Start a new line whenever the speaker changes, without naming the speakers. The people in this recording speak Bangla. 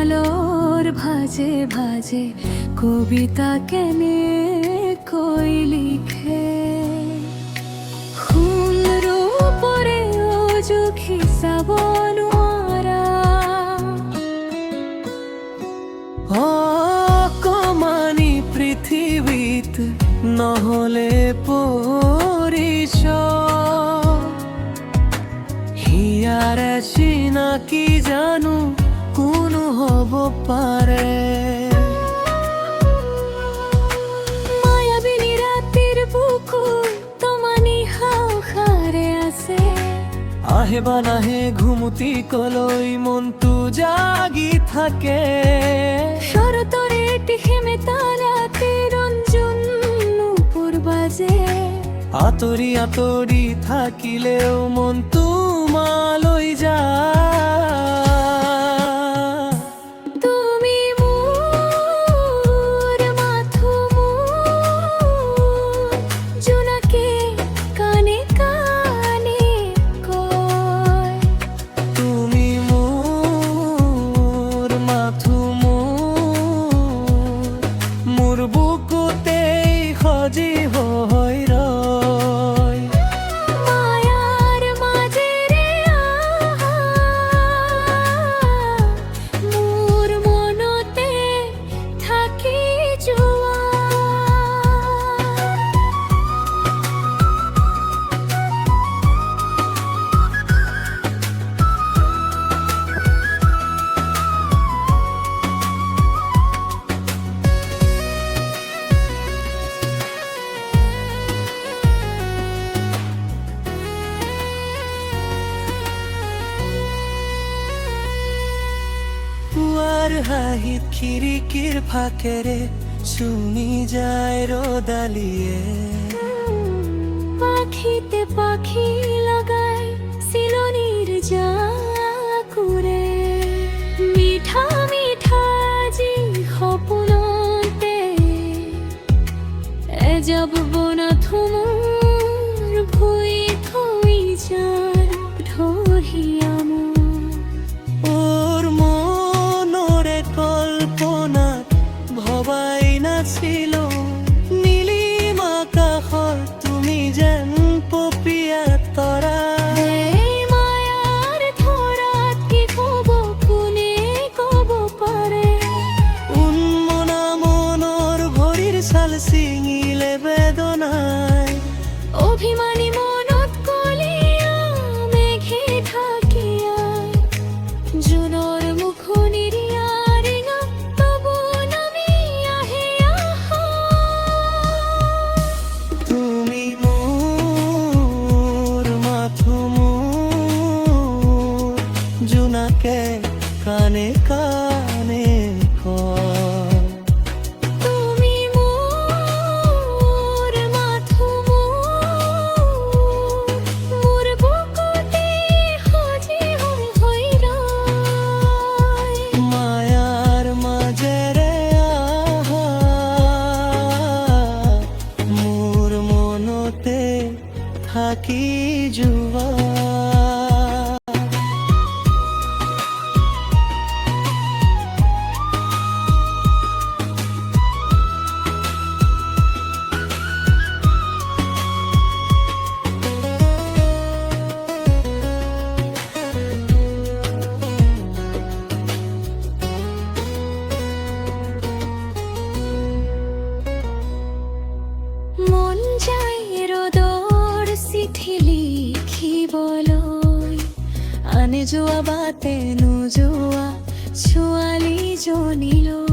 আলোর ভাজে ভাজে কবিতা কেনে কই লিখে খুনর উপরে অযুখি সাবনোয়ারা
অকমানি পৃথিবীত নহলে পৰিচয় হিয়াৰ চিনাকি জানো কোনো হ'ব পাৰে
মায়াবিনী ৰাতিৰ বুকুত তোমানি হাওখাৰে আছে
আহে বা নাহে ঘুমতি কলৈ মনটো জাগি থাকে
শরতরে টিখেমে তারাতে রঞ্জন নূপুর বাজে
আঁতৰি আঁতৰি থাকিলেও মনটো মালৈ যায়
তুমি মোর মাথো মোর জোনাকে কানে কানে কয়
তুমি মোৰ মাথো মোৰ বুকুতেই সজীৱ হৈ ৰয়
মায়ার মাঝে রে আহা মোর মনতে থাকি জোয়া
পুৱাৰ হাঁহিত খিৰিকীৰ ফাকেৰে চুমি যায় ৰ'দালিয়ে
পাখিতে পাখি লাগায় সিলনির জাকুরে মিঠা মিঠা জি সপনতে যাব না থুমুর ভুই থই যার ঢহিয়াম
ওর মনৰে কল্পনাত ভবাই নাছিলো নীলিম আকাশৰ তুমি যেন পপীয়া তৰা
মায়ার ধরাত কি কব কোনে কব পারে
উন্মনা মনৰ ভৰিৰ ছাল ছিঙিলে বেদনাই
অভিমানী মনত কলিয়া মেঘে ঢাকিয়া জুনৰ মুখনিৰিয়া ৰিঙা তবু নামি আহে আহা
তুমি মোৰ মাথো মোৰ জোনাকে কানে কানে কয়
তুমি মোর মাথো মোর বুকুতে সজি হৈ ৰয়
মায়াৰ মাজেৰে আহা মোৰ মনতে থাকি যোৱা
মন যায় ৰ'দৰ চিঠি লিখিবলৈ আনে যোৱা বাটে নোযোৱা ছোৱালীজনীলৈ